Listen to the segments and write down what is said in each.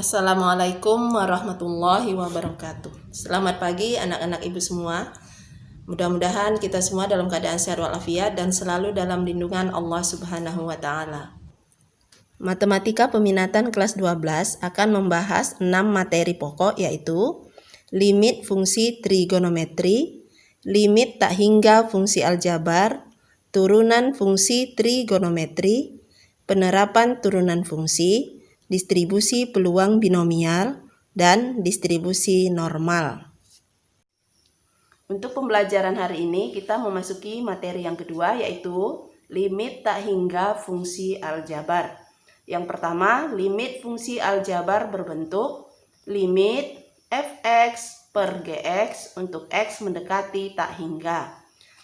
Assalamualaikum warahmatullahi wabarakatuh. Selamat pagi anak-anak ibu semua. Mudah-mudahan kita semua dalam keadaan sehat walafiat dan selalu dalam lindungan Allah Subhanahu wa taala. Matematika peminatan kelas 12 akan membahas 6 materi pokok, yaitu limit fungsi trigonometri, limit tak hingga fungsi aljabar, turunan fungsi trigonometri, penerapan turunan fungsi, distribusi peluang binomial, dan distribusi normal. Untuk pembelajaran hari ini kita memasuki materi yang kedua, yaitu limit tak hingga fungsi aljabar. Yang pertama, limit fungsi aljabar berbentuk limit fx per gx untuk x mendekati tak hingga.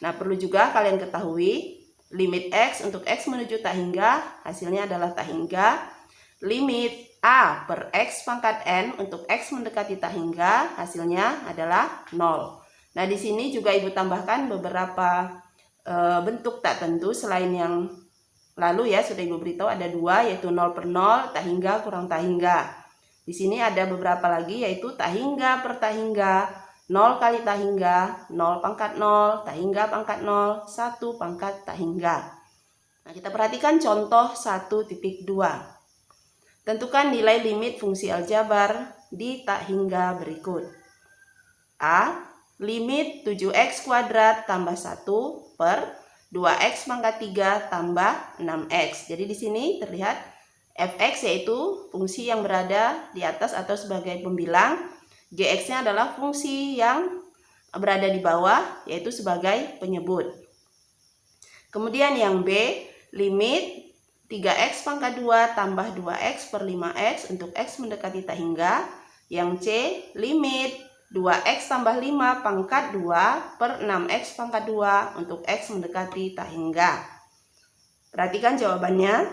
Nah, perlu juga kalian ketahui limit x untuk x menuju tak hingga hasilnya adalah tak hingga. Limit a per x pangkat n untuk x mendekati tak hingga hasilnya adalah 0. Nah, di sini juga ibu tambahkan beberapa bentuk tak tentu selain yang lalu ya, sudah ibu beritahu ada 2, yaitu 0 per 0, tak hingga kurang tak hingga. Di sini ada beberapa lagi, yaitu tak hingga per tak hingga, 0 kali tak hingga, 0 pangkat 0, tak hingga pangkat 0, 1 pangkat tak hingga. Nah, kita perhatikan contoh 1.2. Tentukan nilai limit fungsi aljabar di tak hingga berikut. A. Limit 7x kuadrat tambah 1 per 2x pangkat 3 tambah 6x. Jadi di sini terlihat fx yaitu fungsi yang berada di atas atau sebagai pembilang. Gx-nya adalah fungsi yang berada di bawah yaitu sebagai penyebut. Kemudian yang B, limit 3x pangkat 2 tambah 2x per 5x untuk x mendekati tak hingga. Yang C, limit 2x tambah 5 pangkat 2 per 6x pangkat 2 untuk x mendekati tak hingga. Perhatikan jawabannya.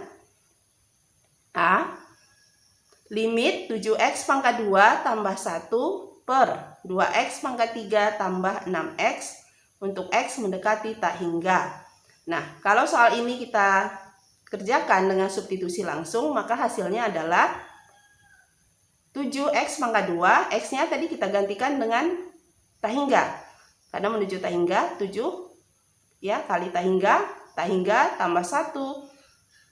A. Limit 7x pangkat 2 tambah 1 per 2x pangkat 3 tambah 6x untuk x mendekati tak hingga. Nah, kalau soal ini kita kerjakan dengan substitusi langsung, maka hasilnya adalah 7x pangkat 2, x-nya tadi kita gantikan dengan tak hingga. Karena menuju tak hingga, 7 ya kali tak hingga tambah 1.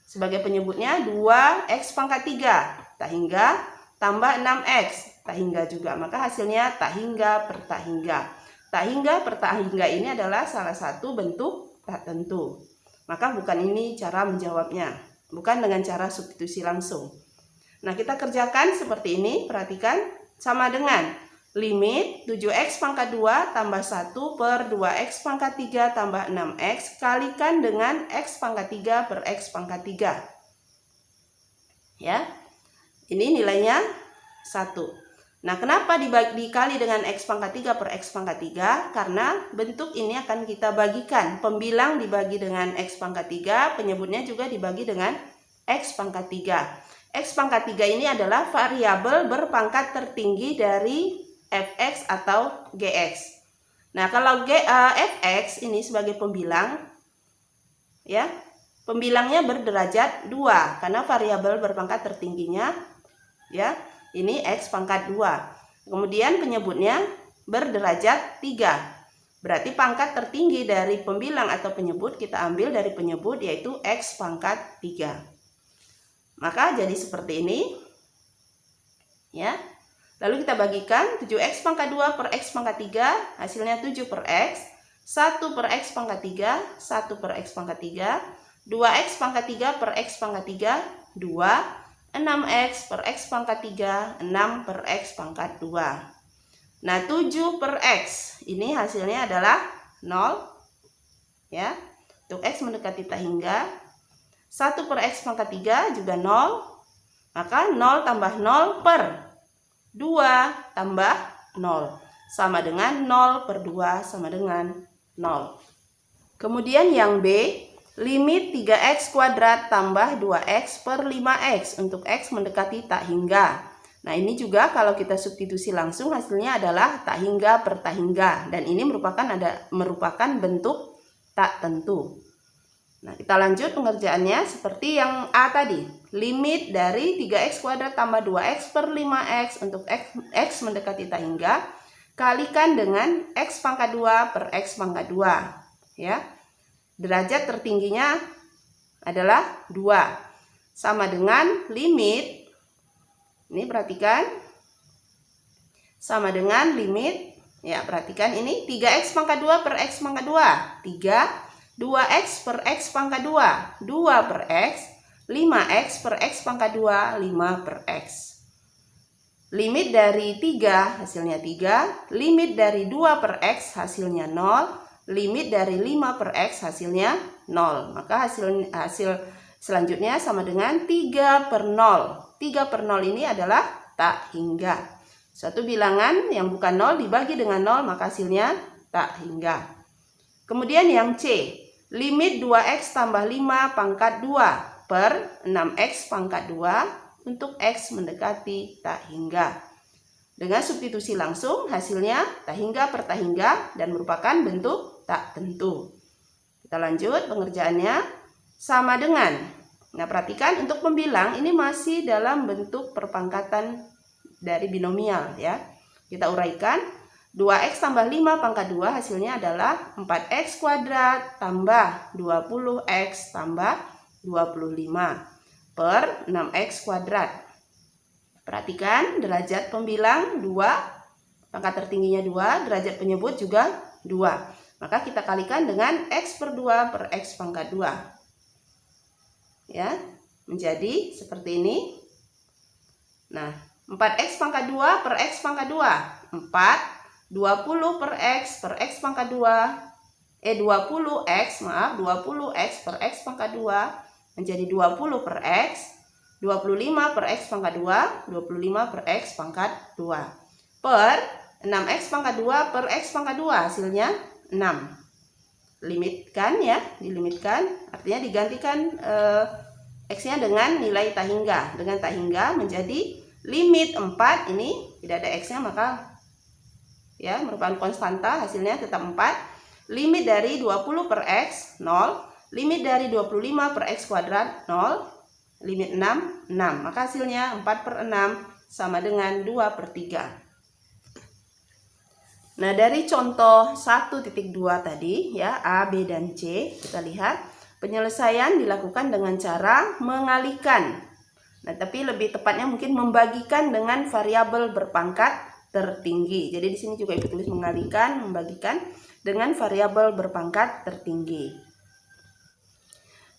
Sebagai penyebutnya 2x pangkat 3, tak hingga tambah 6x, tak hingga juga. Maka hasilnya tak hingga per tak hingga. Tak hingga per tak hingga ini adalah salah satu bentuk tak tentu. Maka bukan ini cara menjawabnya, bukan dengan cara substitusi langsung. Nah, kita kerjakan seperti ini, perhatikan, sama dengan limit 7x pangkat 2 tambah 1 per 2x pangkat 3 tambah 6x kalikan dengan x pangkat 3 per x pangkat 3. Ya, ini nilainya 1. Nah, kenapa dikali dengan x pangkat 3 per x pangkat 3? Karena bentuk ini akan kita bagikan. Pembilang dibagi dengan x pangkat 3, penyebutnya juga dibagi dengan x pangkat 3. X pangkat 3 ini adalah variabel berpangkat tertinggi dari fx atau gx. Nah, kalau fx ini sebagai pembilang, ya, pembilangnya berderajat 2 karena variabel berpangkat tertingginya, ya, ini x pangkat 2. Kemudian penyebutnya berderajat 3. Berarti pangkat tertinggi dari pembilang atau penyebut kita ambil dari penyebut, yaitu x pangkat 3. Maka jadi seperti ini. Ya. Lalu kita bagikan 7x pangkat 2 per x pangkat 3, hasilnya 7 per x, 1 per x pangkat 3, 1 per x pangkat 3, 2x pangkat 3 per x pangkat 3, 2, 6x per x pangkat 3, 6 per x pangkat 2. Nah, 7 per x ini hasilnya adalah 0. Ya, untuk x mendekati tak hingga. 1 per x pangkat 3 juga 0. Maka 0 tambah 0 per 2 tambah 0. Sama dengan 0 per 2 sama dengan 0. Kemudian yang B, limit 3x kuadrat tambah 2x per 5x untuk x mendekati tak hingga. Nah, ini juga kalau kita substitusi langsung hasilnya adalah tak hingga per tak hingga. Dan ini merupakan bentuk tak tentu. Nah, kita lanjut pengerjaannya seperti yang A tadi. Limit dari 3x kuadrat tambah 2x per 5x untuk x mendekati tak hingga, kalikan dengan x pangkat 2 per x pangkat 2. Ya. Derajat tertingginya adalah 2. Sama dengan limit, ini perhatikan, sama dengan limit, ya perhatikan ini 3x pangkat 2 per x pangkat 2. 3 2x per x pangkat 2, 2 per x, 5x per x pangkat 2, 5 per x. Limit dari 3 hasilnya 3, limit dari 2 per x hasilnya 0, limit dari 5 per x hasilnya 0. Maka hasil selanjutnya sama dengan 3 per 0. 3 per 0 ini adalah tak hingga. Suatu bilangan yang bukan 0 dibagi dengan 0 maka hasilnya tak hingga. Kemudian yang C, limit 2x tambah 5 pangkat 2 per 6x pangkat 2 untuk x mendekati tak hingga. Dengan substitusi langsung hasilnya tak hingga per tak hingga dan merupakan bentuk tak tentu. Kita lanjut pengerjaannya sama dengan. Nah, perhatikan untuk pembilang ini masih dalam bentuk perpangkatan dari binomial ya. Kita uraikan. 2x tambah 5 pangkat 2 hasilnya adalah 4x kuadrat tambah 20x tambah 25 per 6x kuadrat. Perhatikan derajat pembilang 2, pangkat tertingginya 2, derajat penyebut juga 2. Maka kita kalikan dengan x per 2 per x pangkat 2. Ya, menjadi seperti ini. Nah, 4x pangkat 2 per x pangkat 2. 4 20 per x pangkat 2 20x per x pangkat 2 menjadi 20 per x 25 per x pangkat 2 25 per x pangkat 2 per 6x pangkat 2 per x pangkat 2 hasilnya 6. Limitkan ya, dilimitkan artinya digantikan x-nya dengan nilai tak hingga. Dengan tak hingga menjadi limit 4 ini tidak ada x-nya maka ya merupakan konstanta hasilnya tetap 4. Limit dari 20 per x 0, limit dari 25 per x kuadrat 0, limit 6 6. Maka hasilnya 4 per 6 sama dengan 2 per 3. Nah, dari contoh 1.2 tadi ya A, B dan C, kita lihat penyelesaian dilakukan dengan cara mengalihkan. Nah, tapi lebih tepatnya mungkin membagikan dengan variabel berpangkat tertinggi. Jadi di sini juga ibu tulis mengalihkan, membagikan dengan variabel berpangkat tertinggi.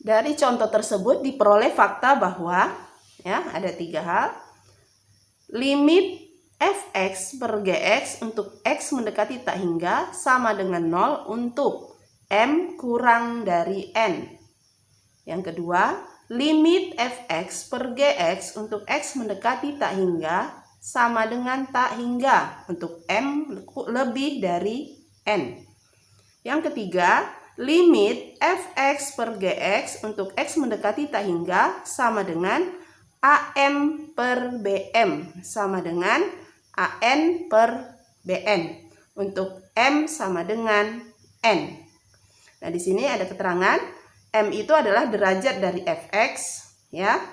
Dari contoh tersebut diperoleh fakta bahwa ya ada 3 hal. Limit fx per gx untuk x mendekati tak hingga sama dengan 0 untuk m kurang dari n. Yang kedua, limit fx per gx untuk x mendekati tak hingga sama dengan tak hingga untuk m lebih dari n. Yang ketiga, limit fx per gx untuk x mendekati tak hingga sama dengan am per bm sama dengan an per bn untuk m sama dengan n. Nah, di sini ada keterangan m itu adalah derajat dari fx ya.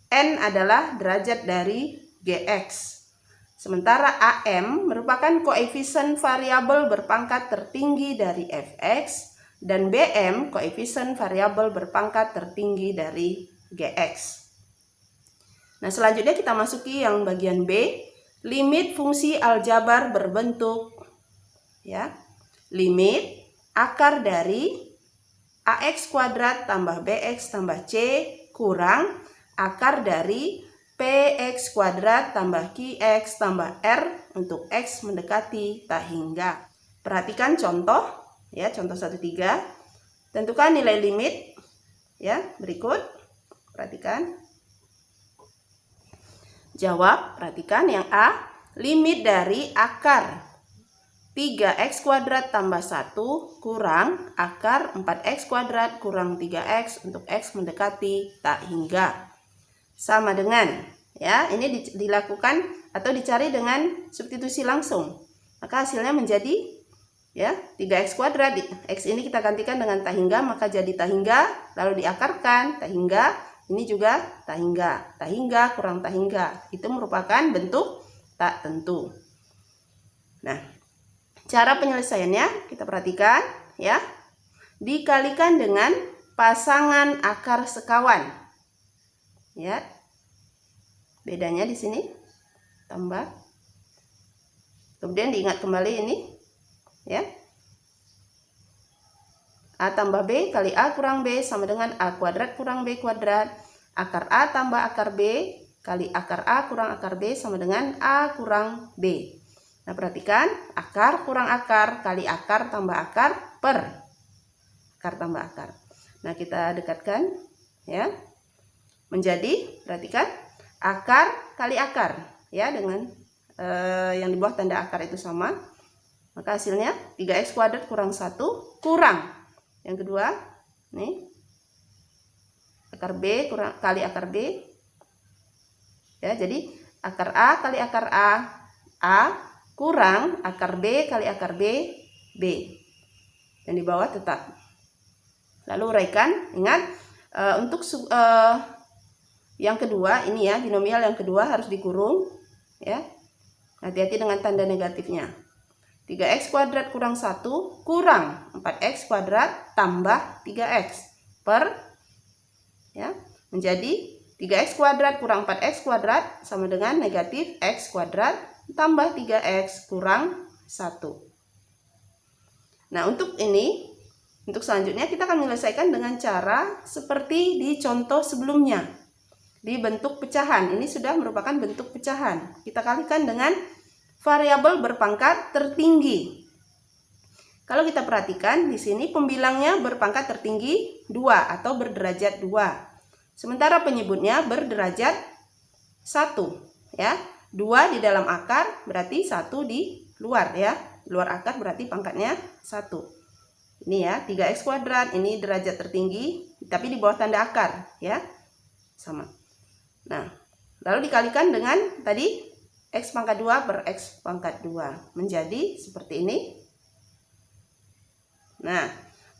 N adalah derajat dari gx. Sementara AM merupakan koefisien variabel berpangkat tertinggi dari fx dan BM koefisien variabel berpangkat tertinggi dari gx. Nah, selanjutnya kita masuki yang bagian B, limit fungsi aljabar berbentuk ya. Limit akar dari ax kuadrat tambah bx tambah c kurang akar dari px kuadrat tambah qx tambah r untuk x mendekati tak hingga. Perhatikan contoh ya, contoh 1.3. Tentukan nilai limit ya, berikut. Perhatikan. Jawab, perhatikan yang A, limit dari akar 3x kuadrat tambah 1 kurang akar 4x kuadrat kurang 3x untuk x mendekati tak hingga. Sama dengan ya, ini dilakukan atau dicari dengan substitusi langsung. Maka hasilnya menjadi Ya, 3x kuadrat, x ini kita gantikan dengan tak hingga, maka jadi tak hingga, lalu diakarkan tak hingga, ini juga tak hingga kurang tak hingga. Itu merupakan bentuk tak tentu. Nah, cara penyelesaiannya kita perhatikan ya. Dikalikan dengan pasangan akar sekawan. Ya. Bedanya di sini tambah. Kemudian diingat kembali ini ya. A tambah B kali A kurang B sama dengan A kuadrat kurang B kuadrat. Akar A tambah akar B kali akar A kurang akar B sama dengan A kurang B. Nah, perhatikan akar kurang akar kali akar tambah akar per akar tambah akar. Nah, kita dekatkan ya. Menjadi, perhatikan akar kali akar ya, dengan yang di bawah tanda akar itu sama. Maka hasilnya 3x kuadrat kurang 1 kurang. Yang kedua, nih. Akar B kurang kali akar B. Ya, jadi akar A kali akar A kurang akar B kali akar B, B. Dan di bawah tetap. Lalu uraikan, ingat untuk yang kedua ini ya, binomial yang kedua harus dikurung ya. Hati-hati dengan tanda negatifnya. 3x kuadrat kurang 1 kurang 4x kuadrat tambah 3x per ya, menjadi 3x kuadrat kurang 4x kuadrat sama dengan negatif x kuadrat tambah 3x kurang 1. Nah, untuk selanjutnya kita akan menyelesaikan dengan cara seperti di contoh sebelumnya. Di bentuk pecahan, ini sudah merupakan bentuk pecahan. Kita kalikan dengan variabel berpangkat tertinggi. Kalau kita perhatikan di sini pembilangnya berpangkat tertinggi 2 atau berderajat 2. Sementara penyebutnya berderajat 1 ya. 2 di dalam akar berarti 1 di luar ya. Luar akar berarti pangkatnya 1. Ini ya, 3x kuadrat ini derajat tertinggi tapi di bawah tanda akar ya. Sama. Nah, lalu dikalikan dengan tadi x pangkat 2 per x pangkat 2 menjadi seperti ini. Nah,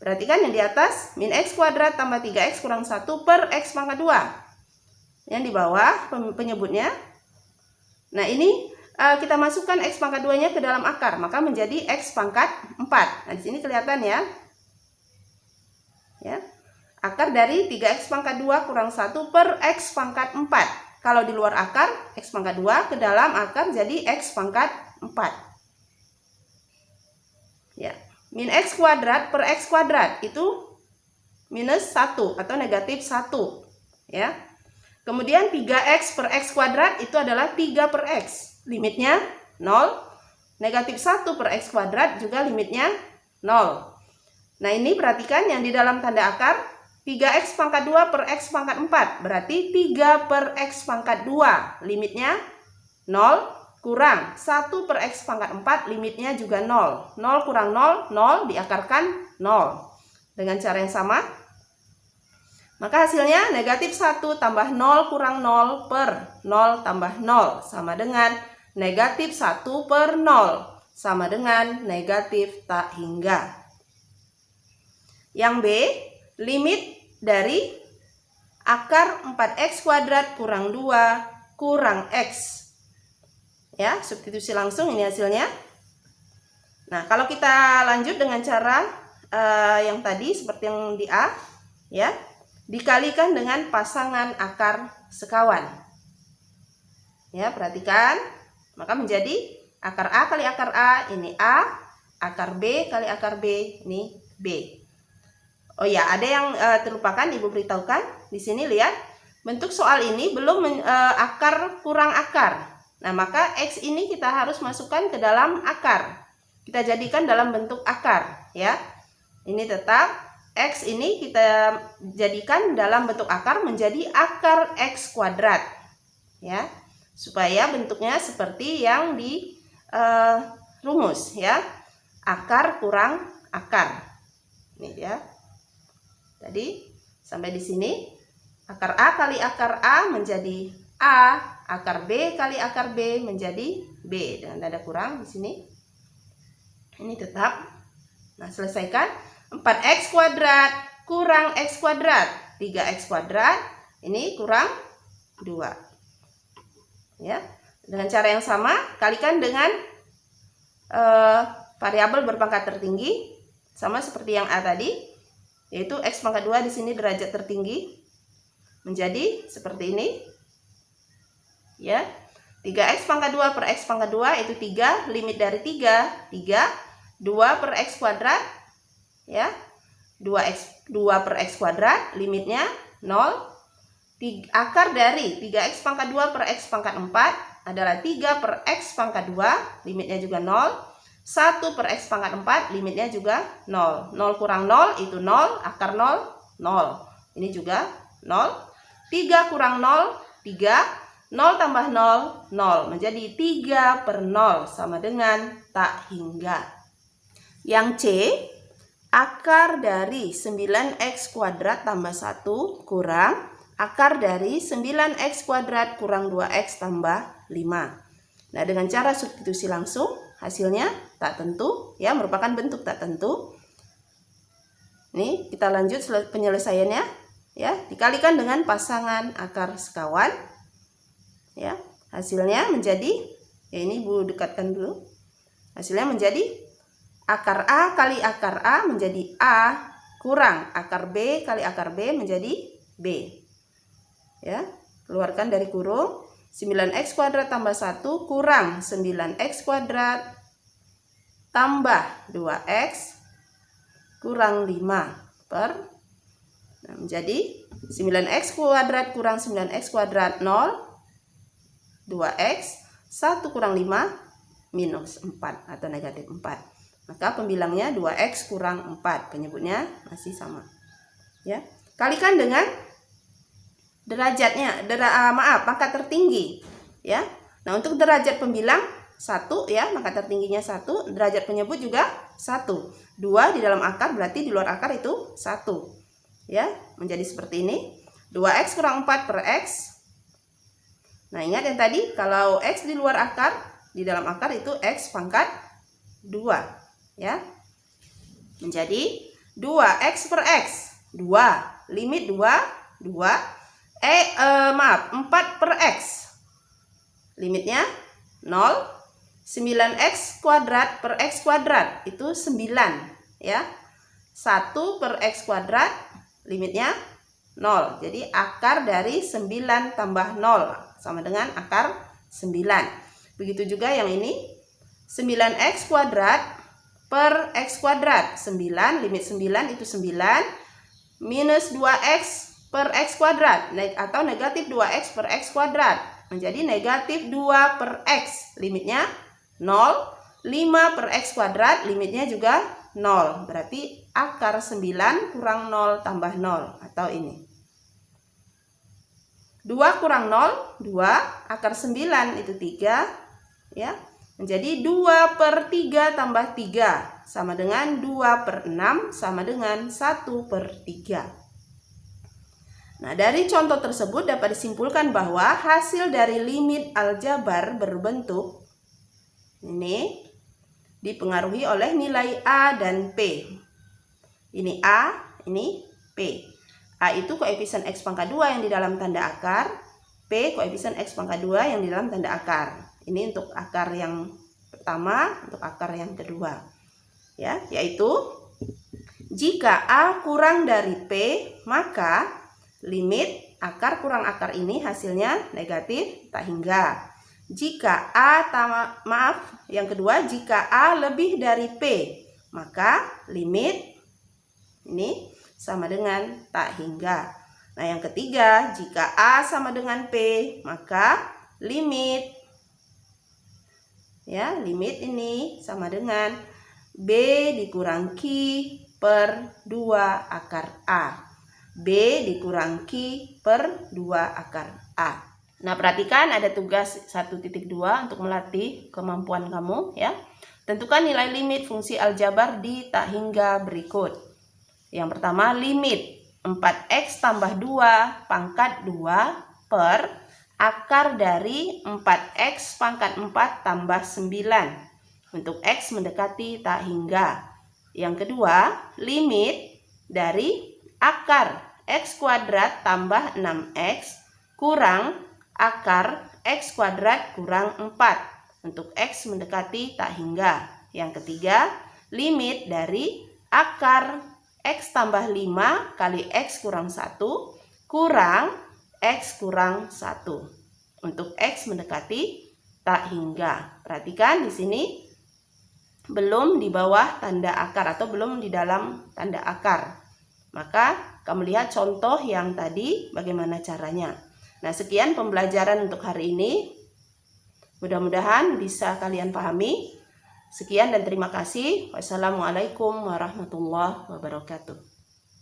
perhatikan yang di atas min x kuadrat tambah 3x kurang 1 per x pangkat 2. Yang di bawah penyebutnya. Nah, ini kita masukkan x pangkat 2-nya ke dalam akar, maka menjadi x pangkat 4. Nah, di sini kelihatan ya. Ya. Akar dari 3x pangkat 2 kurang 1 per x pangkat 4. Kalau di luar akar, x pangkat 2 ke dalam akar jadi x pangkat 4. Ya. Min x kuadrat per x kuadrat itu minus 1 atau negatif 1. Ya. Kemudian 3x per x kuadrat itu adalah 3 per x. Limitnya 0. Negatif 1 per x kuadrat juga limitnya 0. Nah, ini perhatikan yang di dalam tanda akar. 3x pangkat 2 per x pangkat 4 berarti 3 per x pangkat 2 limitnya 0 kurang 1 per x pangkat 4 limitnya juga 0. 0 kurang 0, 0 diakarkan 0. Dengan cara yang sama, maka hasilnya negatif 1 tambah 0 kurang 0 per 0 tambah 0 sama dengan negatif 1 per 0 sama dengan negatif tak hingga. Yang B, limit dari akar 4x kuadrat kurang 2 kurang x. Ya, substitusi langsung ini hasilnya. Nah, kalau kita lanjut dengan cara yang tadi seperti yang di A, ya, dikalikan dengan pasangan akar sekawan. Ya, perhatikan, maka menjadi akar A kali akar A, ini A, akar B kali akar B, ini B. Oh ya, ada yang terlupakan Ibu beritahukan. Di sini lihat, bentuk soal ini belum akar kurang akar. Nah, maka X ini kita harus masukkan ke dalam akar. Kita jadikan dalam bentuk akar, ya. Ini tetap X ini kita jadikan dalam bentuk akar menjadi akar X kuadrat. Ya. Supaya bentuknya seperti yang di rumus, ya. Akar kurang akar. Ini ya. Tadi sampai di sini akar A kali akar A menjadi A, akar B kali akar B menjadi B dengan tanda kurang di sini. Ini tetap Nah, selesaikan. 4x kuadrat kurang x kuadrat. 3x kuadrat. Ini kurang 2. Ya. Dengan cara yang sama, kalikan dengan variabel berpangkat tertinggi. Sama seperti yang A tadi. Yaitu x pangkat 2 di sini derajat tertinggi. Menjadi seperti ini. Ya. 3x pangkat 2 per x pangkat 2 itu 3. Limit dari 3. 2 per x kuadrat. Ya. 2 per x kuadrat. Limitnya 0. Akar dari 3x pangkat 2 per x pangkat 4 adalah 3 per x pangkat 2. Limitnya juga 0. 1 per x pangkat 4, limitnya juga 0. 0 kurang 0 itu 0, akar 0, 0. Ini juga 0. 3 kurang 0, 3. 0 tambah 0, 0. Menjadi 3 per 0 sama dengan tak hingga. Yang C, akar dari 9x kuadrat tambah 1 kurang akar dari 9x kuadrat kurang 2x tambah 5. Nah, dengan cara substitusi langsung, hasilnya tak tentu, ya, merupakan bentuk tak tentu. Nih, kita lanjut penyelesaiannya, ya. Dikalikan dengan pasangan akar sekawan. Ya, hasilnya menjadi, ya ini Bu dekatkan dulu. Hasilnya menjadi akar A kali akar A menjadi A kurang akar B kali akar B menjadi B. Ya, keluarkan dari kurung. 9x kuadrat tambah 1 kurang 9x kuadrat tambah 2x kurang 5 per, nah, menjadi 9x kuadrat kurang 9x kuadrat 0, 2x, 1 kurang 5 minus 4 atau negatif 4. Maka pembilangnya 2x kurang 4, penyebutnya masih sama. Ya, kalikan dengan derajatnya, pangkat tertinggi, ya. Nah, untuk derajat pembilang 1, ya, pangkat tertingginya 1, derajat penyebut juga 1. 2 di dalam akar berarti di luar akar itu 1. Ya, menjadi seperti ini. 2x kurang 4 per x. Nah, ingat yang tadi, kalau x di luar akar, di dalam akar itu x pangkat 2, ya. Menjadi 2x per x. 2, limit 2. 4 per x. Limitnya 0. 9x kuadrat per x kuadrat itu 9, ya. 1 per x kuadrat limitnya 0. Jadi akar dari 9 tambah 0 sama dengan akar 9. Begitu juga yang ini. 9x kuadrat per x kuadrat 9, limit 9 itu 9 minus 2x per x kuadrat atau negatif 2x per x kuadrat menjadi negatif 2 per x, limitnya 0. 5 per x kuadrat limitnya juga 0, berarti akar 9 kurang 0 tambah 0 atau ini 2 kurang 0, 2, akar 9 itu 3, ya, menjadi 2 per 3 tambah 3 sama dengan 2 per 6 sama dengan 1 per 3. Nah, dari contoh tersebut dapat disimpulkan bahwa hasil dari limit aljabar berbentuk ini dipengaruhi oleh nilai A dan P. Ini A, ini P. A itu koefisien x pangkat 2 yang di dalam tanda akar, P koefisien x pangkat 2 yang di dalam tanda akar. Ini untuk akar yang pertama, untuk akar yang kedua. Ya, yaitu jika A kurang dari P, maka limit akar kurang akar ini hasilnya negatif tak hingga. Jika yang kedua, jika A lebih dari P, maka limit ini sama dengan tak hingga. Nah, yang ketiga, jika A sama dengan P, maka limit, ya, limit ini sama dengan B dikurang Q per 2 akar A. B dikurang Q per 2 akar A. Nah, perhatikan ada tugas 1.2 untuk melatih kemampuan kamu, ya. Tentukan nilai limit fungsi aljabar di tak hingga berikut. Yang pertama, limit 4x tambah 2 pangkat 2 per akar dari 4x pangkat 4 tambah 9 untuk x mendekati tak hingga. Yang kedua, limit dari akar X kuadrat tambah 6X kurang akar X kuadrat kurang 4 untuk X mendekati tak hingga. Yang ketiga, limit dari akar X tambah 5 kali X kurang 1 kurang X kurang 1 untuk X mendekati tak hingga. Perhatikan di sini belum di bawah tanda akar atau belum di dalam tanda akar. Maka kamu lihat contoh yang tadi bagaimana caranya. Nah, sekian pembelajaran untuk hari ini. Mudah-mudahan bisa kalian pahami. Sekian dan terima kasih. Wassalamualaikum warahmatullahi wabarakatuh.